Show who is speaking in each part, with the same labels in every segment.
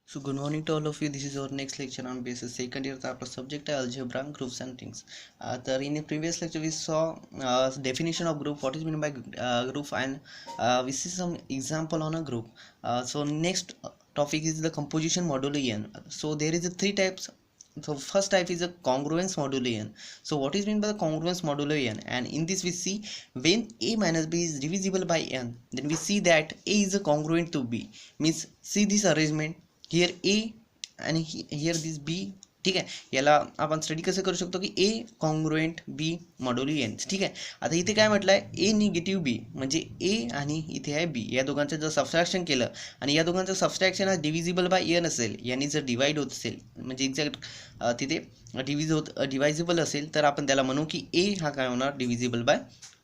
Speaker 1: So good morning to all of you. This is our next lecture on basis second year आपला subject आहे algebra groups and things. तर in the previous lecture we saw definition of group, what is meant by group, and we see some example on a group. So next topic is the composition modulo n. So there is a three types. So first type is a congruence modulo n. So what is meant by the congruence modulo n? And in this we see when a minus b is divisible by n, then we see that a is a congruent to b. Means see this arrangement. Here ए आणि here दिस बी. ठीक आहे, याला आपण study कसं करू शकतो की ए congruent बी modulo N. ठीक आहे, आता इथे काय म्हटलं आहे, ए निगेटिव्ह बी म्हणजे ए आणि इथे आहे बी. या दोघांचं जर सबस्ट्रॅक्शन केलं आणि या दोघांचं सबस्ट्रॅक्शन हा डिव्हिजिबल बाय एन असेल, यांनी जर डिवाइड होत असेल म्हणजे एक्झॅक्ट तिथे डिवायजिबल असेल, तर आपण त्याला म्हणू की ए हा काय होणार, डिव्हिजिबल बाय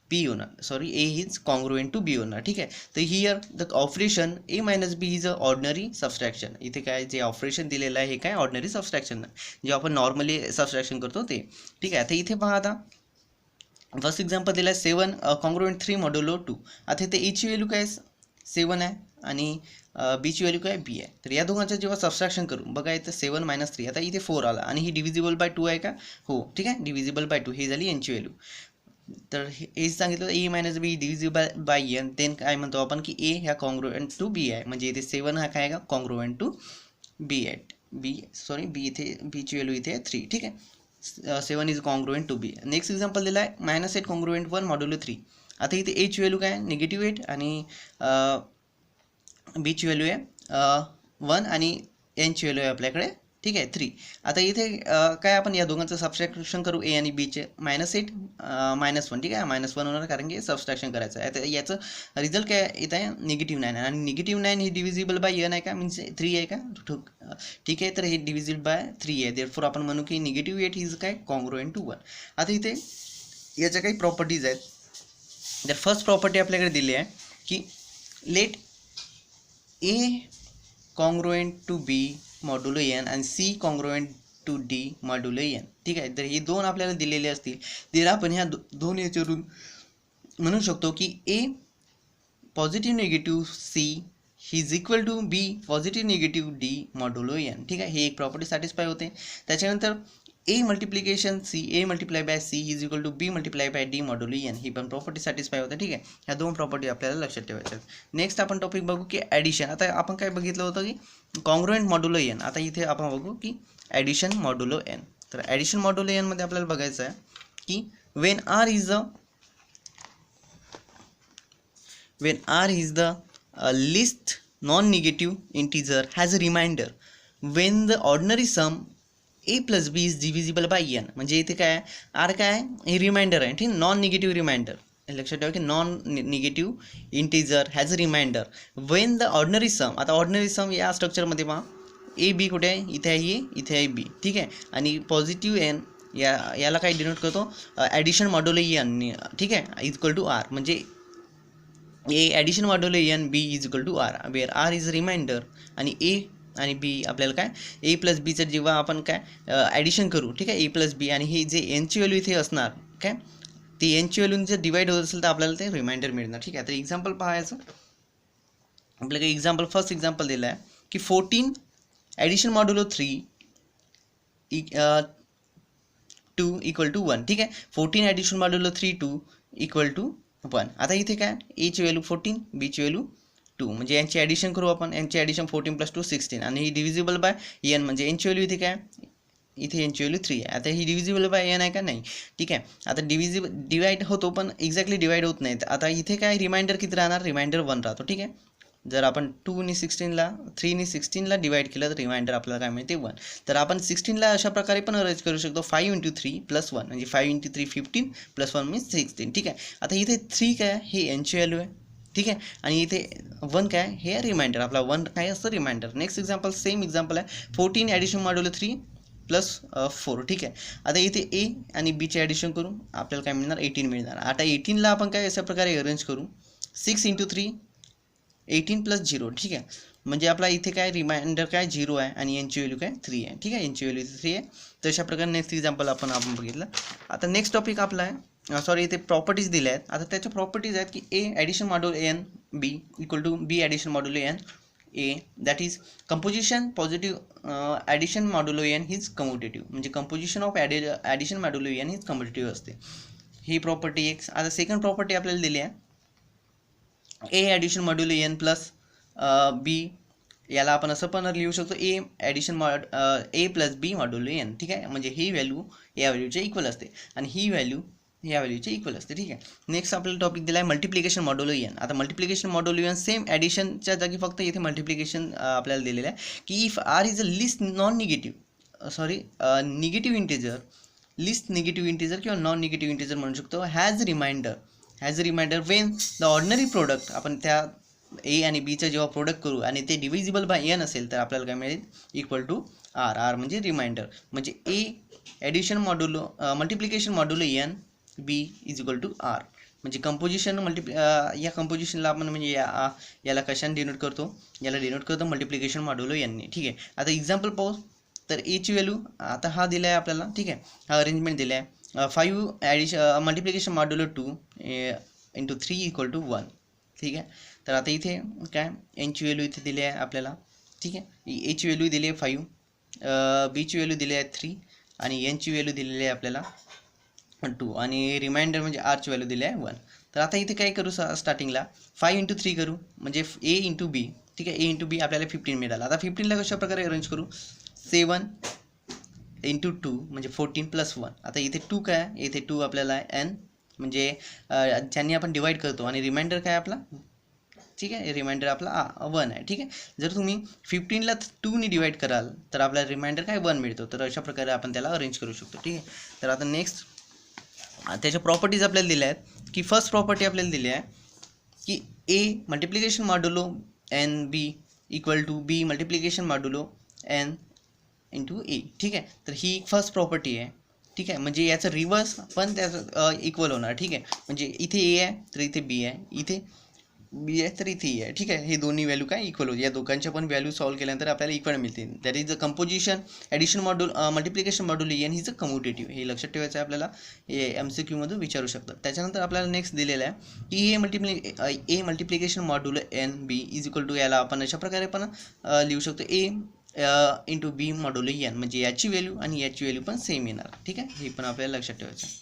Speaker 1: बी होणार. Sorry, A is congruent to B होणार. ठीक आहे, तर here the operation A minus B is a ordinary subtraction. इथे काय जे ऑपरेशन दिलेलं आहे हे काय ऑर्डिनरी सबस्ट्रॅक्शन आहे, जे आपण नॉर्मली सबस्ट्रॅक्शन करतो ते. ठीक आहे, तर इथे पहा आता फर्स्ट एक्झाम्पल दिलं आहे 7 कॉन्ग्रुएंट 3 मॉड्युलो 2. आता इथे एची व्हॅल्यू काय 7 आहे आणि बीची व्हॅल्यू काय बी आहे. तर या दोघांचं जेव्हा सबस्ट्रॅक्शन करू, बघा इथे 7 - 3, आता इथे 4 आला आणि ही डिव्हिजिबल बाय 2 आहे का, हो. ठीक आहे, डिव्हिजिबल बाय 2 ही झाली यांची व्हॅल्यू. तर हे सांगितलं A minus B divisible by N, then काय म्हणतो आपण की ए ह्या कॉन्ग्रुएंट टू बी आहे. म्हणजे इथे 7 हा काय का कॉन्ग्रुएंट टू बी आहे. बी इथे बीची व्हॅल्यू इथे 3. ठीक आहे, 7 is congruent to B. Next example दिला आहे -8 कॉन्ग्रुएंट 1 मॉड्युलो 3. आता इथे एची व्हॅल्यू काय निगेटिव्ह 8 आणि बीची व्हॅल्यू आहे 1 आणि एनची व्हॅल्यू आहे आपल्याकडे. ठीक आहे 3. आता इथे काय आपण या दोघांचं सबस्ट्रॅक्शन करू, ए आणि बीचे -8 -1. ठीक आहे, -1 होणार कारण की सबस्ट्रॅक्शन करायचं आहे. आता याचं रिझल्ट काय येत आहे -9 आणि -9 हे डिव्हिजिबल बाय एन आहे का, मीन्स 3 आहे का. ठीक आहे, तर हे डिव्हिजिबल बाय 3 आहे, देअरफॉर आपण म्हणू की -8 इज काय कॉन्ग्रुएंट टू 1. आता इथे याच्या काही प्रॉपर्टीज आहेत. तर फर्स्ट प्रॉपर्टी आपल्याकडे दिली आहे की let A congruent to B modulo N आणि C congruent to D modulo N. ठीक आहे, तर हे दोन आपल्याला दिलेले असतील, तर आपण ह्या दोन याच्यावरून म्हणू शकतो की A positive negative C is equal to B positive negative D modulo N. ठीक आहे, हे एक प्रॉपर्टी सॅटिस्फाय होते. त्याच्यानंतर A multiplication C, A multiply by C is equal to B multiply by D modulo N, ही पण property satisfy होते. ठीक आहे, ह्या दोन प्रॉपर्टी आपल्याला लक्षात ठेवायच्या आहेत. नेक्स्ट आपण टॉपिक बघू की ॲडिशन. आता आपण काय बघितलं होतं की कॉन्ग्रुएंट मॉड्युलो एन. आता इथे आपण बघू की ॲडिशन मॉड्युलो एन. तर ॲडिशन मॉड्युलो एन मध्ये आपल्याला बघायचं आहे की when R is the least non negative integer has a remainder when the ordinary sum A plus B is divisible by N. म्हणजे इथे काय आर काय हे रिमाइंडर आहे. ठीक, नॉन निगेटिव्ह रिमाइंडर. लक्षात ठेवा की non negative integer has a remainder when the ordinary sum. आता ऑर्डिनरी सम या स्ट्रक्चरमध्ये पहा ए बी कुठे आहे, इथे आहे ए, इथे आहे बी. ठीक आहे, आणि पॉझिटिव्ह एन याला काय डिनोट करतो ॲडिशन मॉड्युलो एन. ठीक आहे, इक्वल टू आर. म्हणजे A addition modulo N B is equal to R, where R is remainder आणि ए आणि बी आपल्याला काय ए प्लस बीचं जेव्हा आपण काय ॲडिशन करू. ठीक आहे, ए प्लस बी आणि हे जे एनची व्हॅल्यू इथे असणार काय, ती एनची व्हॅल्यू जर डिवाइड होत असेल तर आपल्याला ते रिमाइंडर मिळणार. ठीक आहे, तर एक्झाम्पल पाहायचं आपल्याकडे. एक्झाम्पल फर्स्ट एक्झाम्पल दिलं आहे की 14 ॲडिशन मॉड्युलो 3 2 इक्वल टू 1. ठीक आहे, 14 ॲडिशन मॉड्युलो 3 2 इक्वल टू 1. आता इथे काय एची व्हॅल्यू 14, बीची व्हॅल्यू 2, म्हणजे यांची ॲडिशन करू आपण. यांची ॲडिशन 14 + 2 16 आणि ही डिव्हिजिबल बाय एन. म्हणजे यांची व्हॅल्यू इथे काय, इथे यांची व्हॅल्यू 3 आहे. आता ही डिव्हिजिबल बाय एन आहे का, नाही. ठीक आहे, आता डिवाइड होतो पण एक्झॅक्टली डिवाइड होत नाही. आता इथे काय रिमाइंडर किती राहणार, रिमाइंडर 1 राहतो. ठीक आहे, जर आपण 2 16ला 3 16ला डिवाइड केलं तर रिमाइंडर आपल्याला काय मिळते 1. तर आपण 16ला अशा प्रकारे पण अरेंज करू शकतो 5 × 3 + 1, म्हणजे 5 × 3 15 + 1 मीन्स 16. ठीक आहे, आता इथे 3 काय हे एनची व्हॅल्यू आहे. ठीक आहे, आणि इथे 1 काय हे रिमाइंडर, आपला 1 काय असतं remainder. Next example same example आहे 14 ॲडिशन मॉड्युलो 3 + 4. ठीक आहे, आता इथे ए आणि बीचे ॲडिशन करू, आपल्याला काय मिळणार 18 मिळणार. आता 18ला आपण काय अशा प्रकारे अरेंज करू 6 × 3 18 + 0. ठीक आहे, म्हणजे आपला इथे काय रिमाइंडर काय 0 आहे आणि यांची व्हॅल्यू काय 3 आहे. ठीक आहे, यांची व्हॅल्यू 3 आहे. तर अशा प्रकारे नेक्स्ट एक्झाम्पल आपण बघितलं. आता नेक्स्ट टॉपिक आपला आहे सॉरी इथे प्रॉपर्टीज दिल्या आहेत. आता त्याच्या प्रॉपर्टीज आहेत की A addition modulo N B equal to B addition modulo N A that is composition positive addition modulo N हीच कम्युटेटिव्ह, म्हणजे composition of addition modulo N हीच कम्युटेटिव्ह असते. ही प्रॉपर्टी एक. आता सेकंड प्रॉपर्टी आपल्याला दिली आहे ए ॲडिशन मॉड्युलो एन प्लस बी, याला आपण असं पण लिहू शकतो ए ॲडिशन ए प्लस बी मॉड्युलो एन. ठीक आहे, म्हणजे ही व्हॅल्यू या व्हॅल्यूच्या इक्वल असते आणि ही व्हॅल्यू या व्हॅल्यूच्या इक्वल असते. ठीक आहे, नेक्स्ट आपल्याला टॉपिक दिला आहे मल्टिप्लिकेशन मॉड्युलो एन. आता मल्टिप्लिकेशन मॉड्युलो एन सेम ॲडिशनच्या जागी फक्त इथे मल्टिप्लिकेशन आपल्याला दिलेलं आहे की if R is a least non negative negative integer, least negative integer किंवा नॉन निगेटिव्ह इंटिजर म्हणू शकतो, has remainder when the ordinary product, आपण त्या ए आणि बीचं जेव्हा प्रोडक्ट करू आणि ते डिव्हिजिबल बाय एन असेल तर आपल्याला काय मिळेल इक्वल टू आर म्हणजे रिमाइंडर, म्हणजे A addition modulo multiplication modulo N B is equal to R, म्हणजे कंपोजिशन या कंपोजिशनला आपण म्हणजे याला कशाने डिनोट करतो, याला डिनोट करतो मल्टिप्लिकेशन मॉड्युलो एनने. ठीक आहे, आता एक्झाम्पल पाहू. तर एची व्हॅल्यू आता हा दिला आहे आपल्याला. ठीक आहे, हा अरेंजमेंट दिला आहे 5 multiplication modulo 2 into 3 equal to 1. ठीक आहे, तर आता इथे काय एनची व्हॅल्यू इथे दिली आहे आपल्याला. ठीक आहे, एची व्हॅल्यू दिली आहे 5, बीची व्हॅल्यू दिली आहे 3 आणि एनची व्हॅल्यू दिलेली आहे आपल्याला 2 आणि रिमाइंडर म्हणजे आरची व्हॅल्यू दिली आहे 1. तर आता इथे काय करू स्टार्टिंगला 5 इंटू 3 करू म्हणजे ए इंटू बी. ठीक आहे, ए इंटू बी आपल्याला 15 मिळालं. आता 15ला कशा प्रकारे अरेंज करू, 7 इंटू 2 म्हणजे 14 प्लस 1. आता इथे 2 काय, इथे 2 आपल्याला एन म्हणजे ज्यांनी आपण डिवाईड करतो आणि रिमाइंडर काय आपला. ठीक आहे, रिमाइंडर आपला 1 आहे. ठीक आहे, जर तुम्ही 15ला 2ने डिवाईड कराल तर आपल्याला रिमाइंडर काय 1 मिळतो. तर अशा प्रकारे आपण त्याला अरेंज करू शकतो. ठीक आहे, तर आता नेक्स्ट त्याच्या प्रॉपर्टीज आपल्याला दिल्या आहेत की फर्स्ट प्रॉपर्टी आपल्याला दिली आहे की A multiplication modulo N B equal to B multiplication modulo N into A. ठीक आहे, तर ही फर्स्ट प्रॉपर्टी आहे. ठीक आहे, म्हणजे याचं रिव्हर्स पण त्याचं इक्वल होणार. ठीक आहे, म्हणजे इथे ए आहे तर इथे बी आहे, इथे बी आहे तर इथे आहे. ठीक आहे, हे दोन्ही व्हॅल्यू काय इक्वल होते. या दोघांच्या पण व्हॅल्यू सॉल्व्ह केल्यानंतर आपल्याला इक्वल मिळते. That is the composition addition multiplication module N is a commutative. हे लक्षात ठेवायचं आहे आपल्याला, MCQ मधून विचारू शकतात. त्याच्यानंतर आपल्याला नेक्स्ट दिलेलं आहे की A multiplication module N B is equal to, याला आपण अशा प्रकारे पण लिहू शकतो A into B modulo N, म्हणजे याची व्हॅल्यू आणि याची व्हॅल्यू पण सेम येणार. ठीक आहे, हे पण आपल्याला लक्षात ठेवायचं आहे.